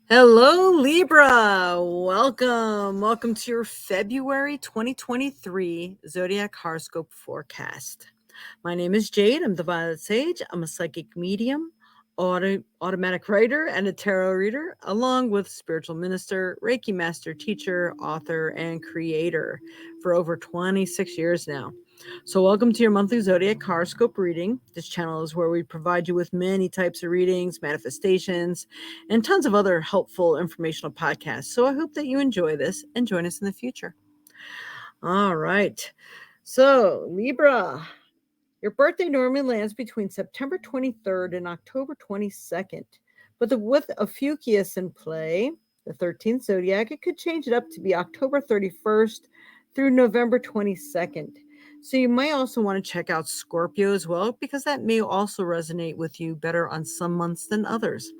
Hello, Libra. Welcome to your February 2023 Zodiac Horoscope forecast. My name is Jade. I'm the Violet Sage. I'm a psychic medium, automatic writer, and a tarot reader, along with spiritual minister, Reiki master, teacher, author, and creator for over 26 years now. So, welcome to your monthly Zodiac Horoscope reading. This channel is where we provide you with many types of readings, manifestations, and tons of other helpful informational podcasts. So, I hope that you enjoy this and join us in the future. All right. So, Libra, your birthday normally lands between September 23rd and October 22nd. But with Ophiuchus in play, the 13th zodiac, it could change it up to be October 31st through November 22nd. So you might also want to check out Scorpio as well, because that may also resonate with you better on some months than others.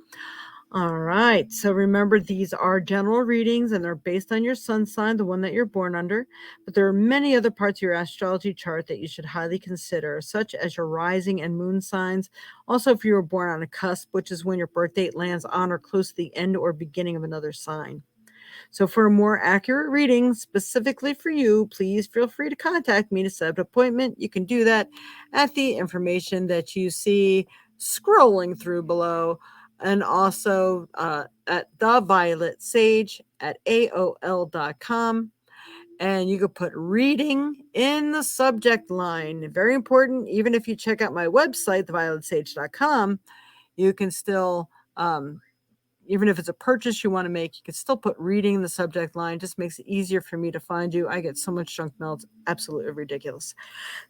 All right. So remember, these are general readings and they're based on your sun sign, the one that you're born under. But there are many other parts of your astrology chart that you should highly consider, such as your rising and moon signs. Also, if you were born on a cusp, which is when your birth date lands on or close to the end or beginning of another sign. So for a more accurate reading specifically for you, please feel free to contact me to set up an appointment. You can do that at the information that you see scrolling through below, and also at theviolet.sage@aol.com. And you could put reading in the subject line. Very important. Even if you check out my website, thevioletsage.com, you can still even if it's a purchase you want to make, you can still put reading in the subject line. Just makes it easier for me to find you. I get so much junk mail. It's absolutely ridiculous.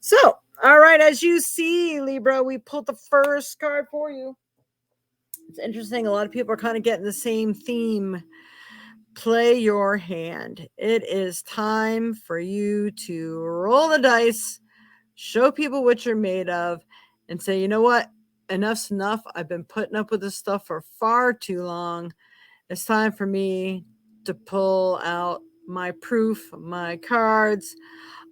So, all right, as you see, Libra, we pulled the first card for you. It's interesting. A lot of people are kind of getting the same theme. Play your hand. It is time for you to roll the dice, show people what you're made of, and say, you know what? Enough's enough. I've been putting up with this stuff for far too long. It's time for me to pull out my proof, my cards.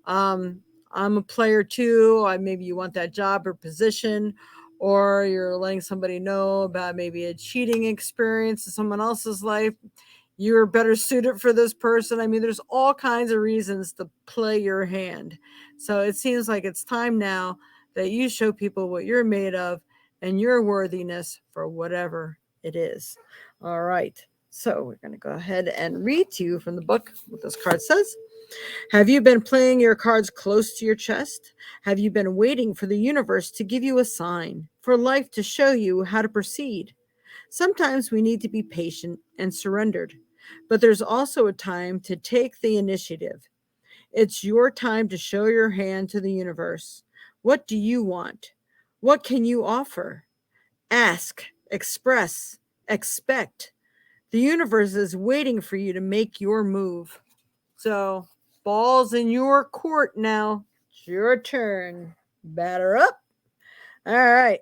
I'm a player too. Maybe you want that job or position, or you're letting somebody know about maybe a cheating experience in someone else's life. You're better suited for this person. I mean, there's all kinds of reasons to play your hand. So it seems like it's time now that you show people what you're made of and your worthiness for whatever it is. All right. So we're going to go ahead and read to you from the book what this card says. Have you been playing your cards close to your chest? Have you been waiting for the universe to give you a sign, for life to show you how to proceed? Sometimes we need to be patient and surrendered, but there's also a time to take the initiative. It's your time to show your hand to the universe. What do you want? What can you offer? Ask, express, expect. The universe is waiting for you to make your move. So, ball's in your court now. It's your turn. Batter up. All right.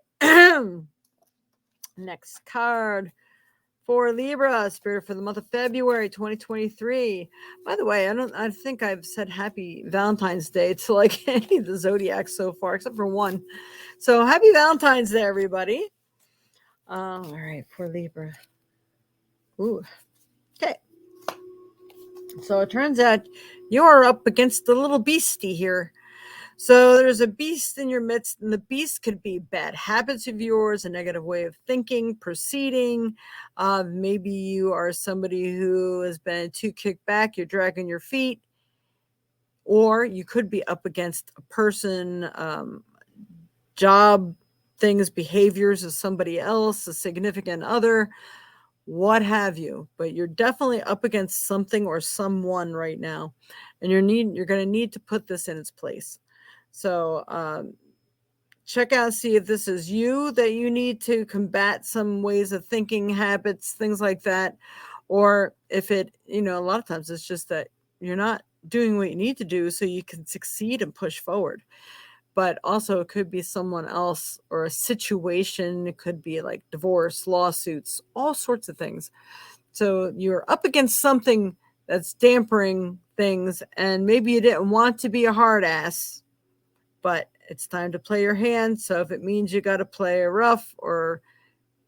Next card for Libra, spirit for the month of February 2023. By the way, I think I've said happy Valentine's Day to like any of the zodiacs so far, except for one. So happy Valentine's Day, everybody. All right, for Libra. Ooh. Okay. So it turns out you're up against the little beastie here. So there's a beast in your midst, and the beast could be bad habits of yours, a negative way of thinking, proceeding. Maybe you are somebody who has been too kicked back, you're dragging your feet, or you could be up against a person, job things, behaviors of somebody else, a significant other, what have you. But you're definitely up against something or someone right now, and you're going to need to put this in its place. So check out, see if this is you, that you need to combat some ways of thinking, habits, things like that. Or if it, a lot of times it's just that you're not doing what you need to do so you can succeed and push forward. But also it could be someone else or a situation. It could be like divorce, lawsuits, all sorts of things. So you're up against something that's dampering things, and maybe you didn't want to be a hard ass, but it's time to play your hand. So if it means you got to play rough or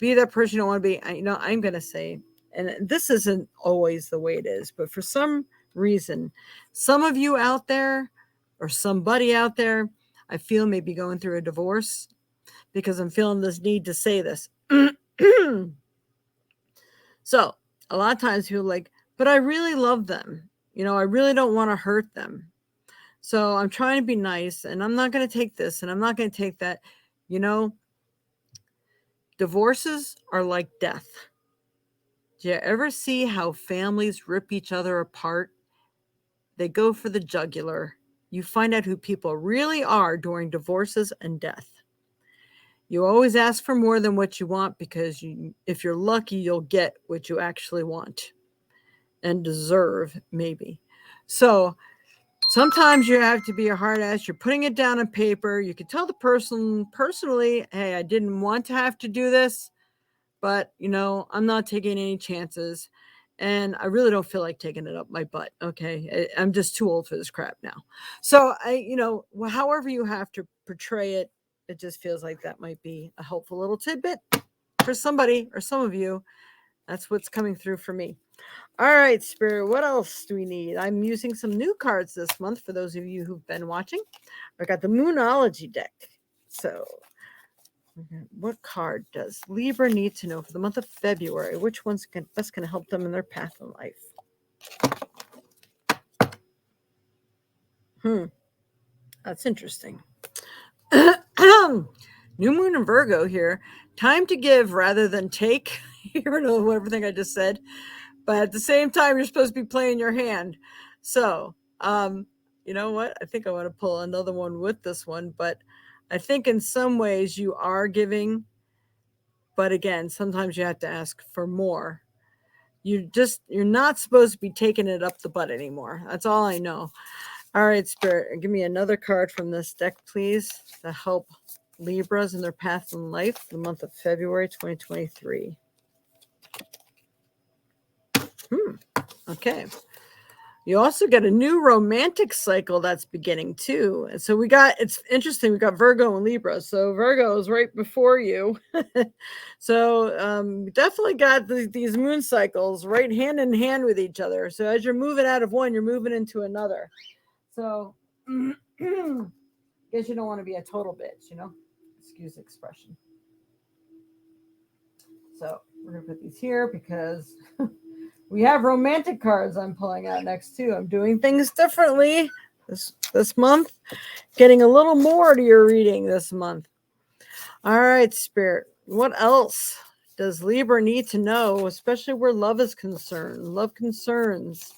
be that person you don't want to be, I'm going to say and this isn't always the way it is, but for some reason, some of you out there or somebody out there, I feel may be going through a divorce, because I'm feeling this need to say this. So a lot of times people are like, but I really love them. I really don't want to hurt them. So I'm trying to be nice, and I'm not going to take this and I'm not going to take that. Divorces are like death. Do you ever see how families rip each other apart? They go for the jugular. You find out who people really are during divorces and death. You always ask for more than what you want, because if you're lucky, you'll get what you actually want and deserve, maybe. So sometimes you have to be a hard ass. You're putting it down on paper. You can tell the person personally, hey, I didn't want to have to do this, but, I'm not taking any chances. And I really don't feel like taking it up my butt. Okay. I'm just too old for this crap now. So however you have to portray it, it just feels like that might be a helpful little tidbit for somebody or some of you. That's what's coming through for me. All right, Spirit, what else do we need? I'm using some new cards this month for those of you who've been watching. I got the Moonology deck. So what card does Libra need to know for the month of February? Which one's best going to help them in their path in life? That's interesting. New moon in Virgo here. Time to give rather than take. You know everything I just said. But at the same time, you're supposed to be playing your hand. So, you know what? I think I want to pull another one with this one. But I think in some ways you are giving. But again, sometimes you have to ask for more. You're not supposed to be taking it up the butt anymore. That's all I know. All right, Spirit, give me another card from this deck, please, to help Libras in their path in life for the month of February 2023. Okay. You also get a new romantic cycle that's beginning too. And so it's interesting, we got Virgo and Libra. So Virgo is right before you. So definitely got these moon cycles right hand in hand with each other. So as you're moving out of one, you're moving into another. So guess you don't want to be a total bitch, excuse the expression. So we're going to put these here because we have romantic cards I'm pulling out next too. I'm doing things differently this month. Getting a little more to your reading this month. All right, Spirit. What else does Libra need to know, especially where love is concerned? Love concerns.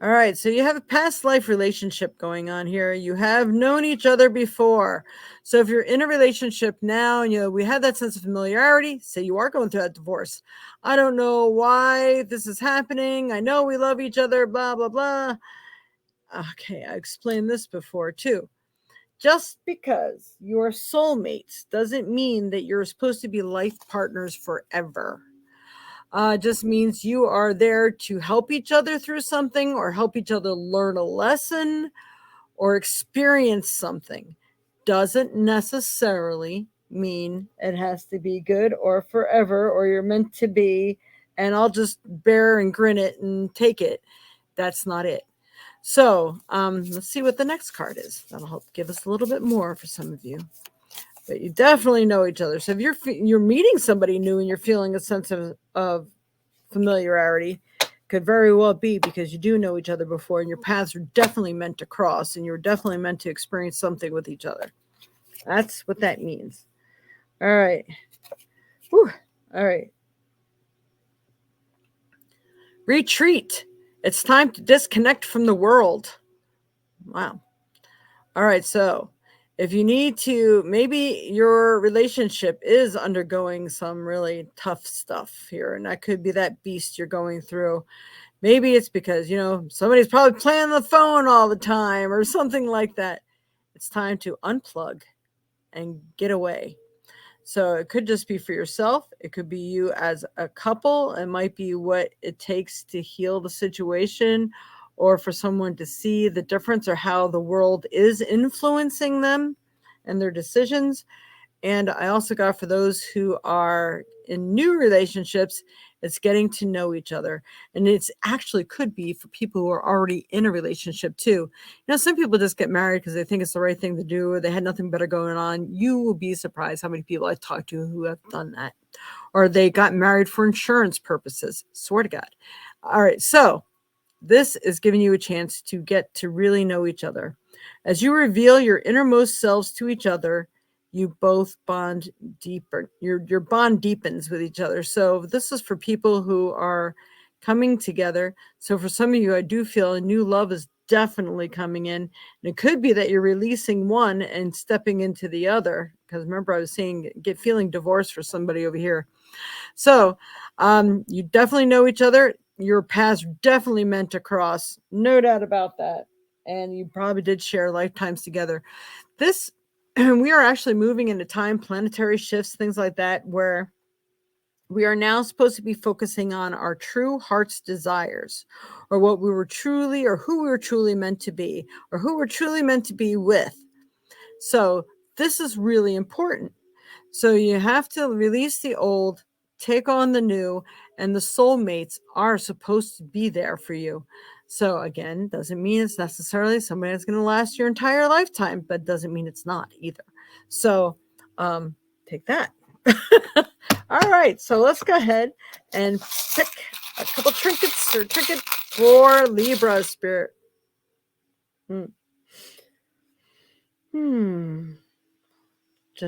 All right, so you have a past life relationship going on here. You have known each other before. So if you're in a relationship now and we have that sense of familiarity, say you are going through that divorce. I don't know why this is happening. I know we love each other, blah, blah, blah. Okay, I explained this before too. Just because you're soulmates doesn't mean that you're supposed to be life partners forever. Just means you are there to help each other through something, or help each other learn a lesson or experience something. Doesn't necessarily mean it has to be good or forever, or you're meant to be, and I'll just bear and grin it and take it. That's not it. So let's see what the next card is. That'll help give us a little bit more for some of you. But you definitely know each other. So if you're meeting somebody new and you're feeling a sense of familiarity, could very well be because you do know each other before, and your paths are definitely meant to cross, and you're definitely meant to experience something with each other. That's what that means. All right. Whew. All right. Retreat. It's time to disconnect from the world. Wow. All right. So if you need to, maybe your relationship is undergoing some really tough stuff here, and that could be that beast you're going through. Maybe it's because, somebody's probably playing the phone all the time or something like that. It's time to unplug and get away. So it could just be for yourself. It could be you as a couple. It might be what it takes to heal the situation, or for someone to see the difference or how the world is influencing them and their decisions. And I also got for those who are in new relationships, it's getting to know each other. And it's actually could be for people who are already in a relationship too. You know, some people just get married because they think it's the right thing to do, or they had nothing better going on. You will be surprised how many people I've talked to who have done that. Or they got married for insurance purposes. Swear to God. All right. So this is giving you a chance to get to really know each other. As you reveal your innermost selves to each other, you both bond deeper. Your bond deepens with each other. So this is for people who are coming together. So for some of you, I do feel a new love is definitely coming in. And it could be that you're releasing one and stepping into the other. Because remember, I was saying feeling divorced for somebody over here. So you definitely know each other. Your paths definitely meant to cross. No doubt about that. And you probably did share lifetimes together. This, we are actually moving into time, planetary shifts, things like that, where we are now supposed to be focusing on our true heart's desires, or what we were truly, or who we were truly meant to be, or who we're truly meant to be with. So this is really important. So you have to release the old, take on the new, and the soulmates are supposed to be there for you. So again, doesn't mean it's necessarily somebody that's going to last your entire lifetime, but doesn't mean it's not either. So take that. All right, so let's go ahead and pick a couple trinkets or trinkets for Libra spirit. Je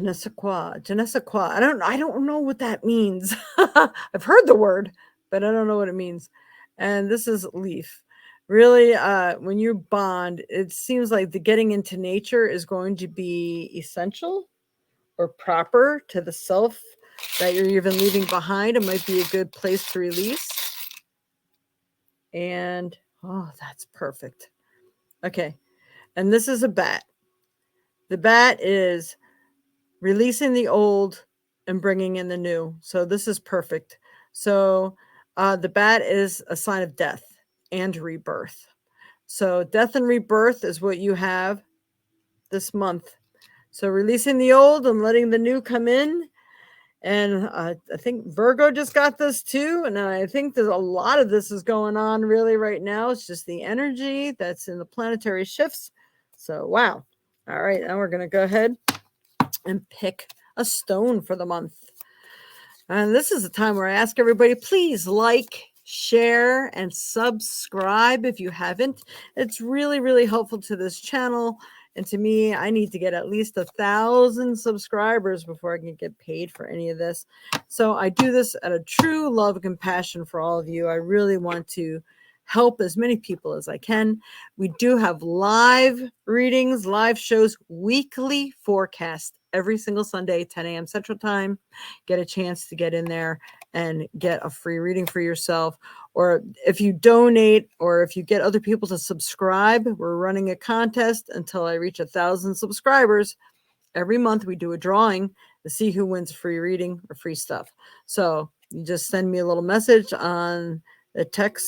ne sais quoi. Je ne sais quoi. I don't know what that means. I've heard the word, but I don't know what it means. And this is leaf. Really, when you bond, it seems like the getting into nature is going to be essential or proper to the self that you're even leaving behind. It might be a good place to release. And, oh, that's perfect. Okay. And this is a bat. The bat is releasing the old and bringing in the new. So this is perfect. So the bat is a sign of death and rebirth. So death and rebirth is what you have this month. So releasing the old and letting the new come in. And I think Virgo just got this too. And I think there's a lot of this is going on really right now. It's just the energy that's in the planetary shifts. So, wow. All right. Now we're going to go ahead and pick a stone for the month. And this is a time where I ask everybody, please like, share, and subscribe if you haven't. It's really, really helpful to this channel. And to me, I need to get at least 1,000 subscribers before I can get paid for any of this. So I do this out of true love and compassion for all of you. I really want to help as many people as I can. We do have live readings, live shows, weekly forecast every single Sunday, 10 a.m. Central Time. Get a chance to get in there and get a free reading for yourself. Or if you donate, or if you get other people to subscribe, we're running a contest until I reach 1,000 subscribers. Every month we do a drawing to see who wins free reading or free stuff. So you just send me a little message on the text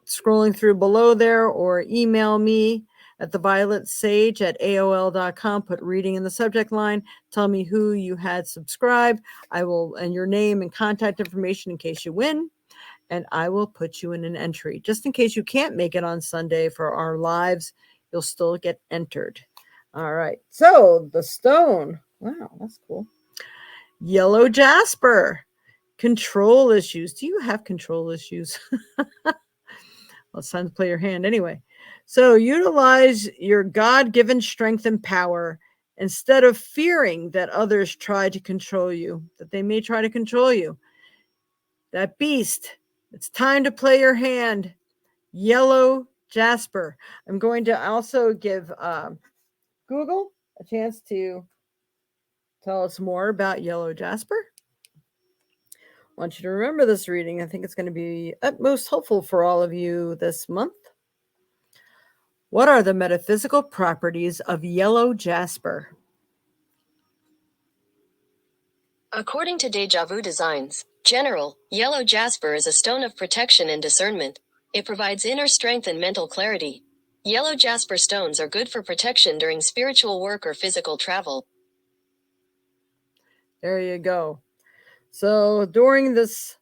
scrolling through below there, or email me at thevioletsage@aol.com. Put reading in the subject line. Tell me who you had subscribed. I will, and your name and contact information in case you win. And I will put you in an entry. Just in case you can't make it on Sunday for our lives, you'll still get entered. All right. So the stone. Wow, that's cool. Yellow jasper. Control issues. Do you have control issues? Well, it's time to play your hand anyway. So utilize your God-given strength and power instead of fearing that others try to control you, that they may try to control you. That beast. It's time to play your hand. Yellow jasper. I'm going to also give Google a chance to tell us more about yellow jasper. I want you to remember this reading. I think it's going to be utmost helpful for all of you this month. What are the metaphysical properties of yellow jasper? According to Deja Vu Designs, General, yellow jasper is a stone of protection and discernment. It provides inner strength and mental clarity. Yellow jasper stones are good for protection during spiritual work or physical travel. There you go. So during this,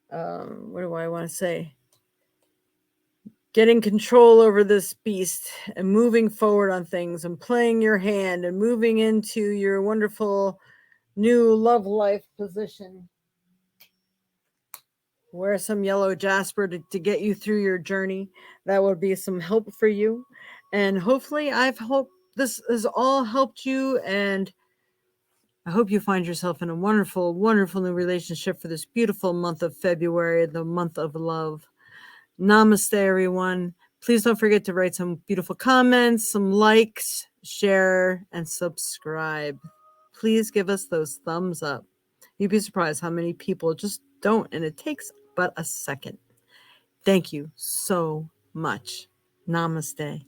what do I want to say? Getting control over this beast and moving forward on things and playing your hand and moving into your wonderful new love life position. Wear some yellow jasper to get you through your journey. That would be some help for you. And hopefully this has all helped you, and I hope you find yourself in a wonderful, wonderful new relationship for this beautiful month of February, the month of love. Namaste, everyone. Please don't forget to write some beautiful comments, some likes, share, and subscribe. Please give us those thumbs up. You'd be surprised how many people just don't, and it takes but a second. Thank you so much. Namaste.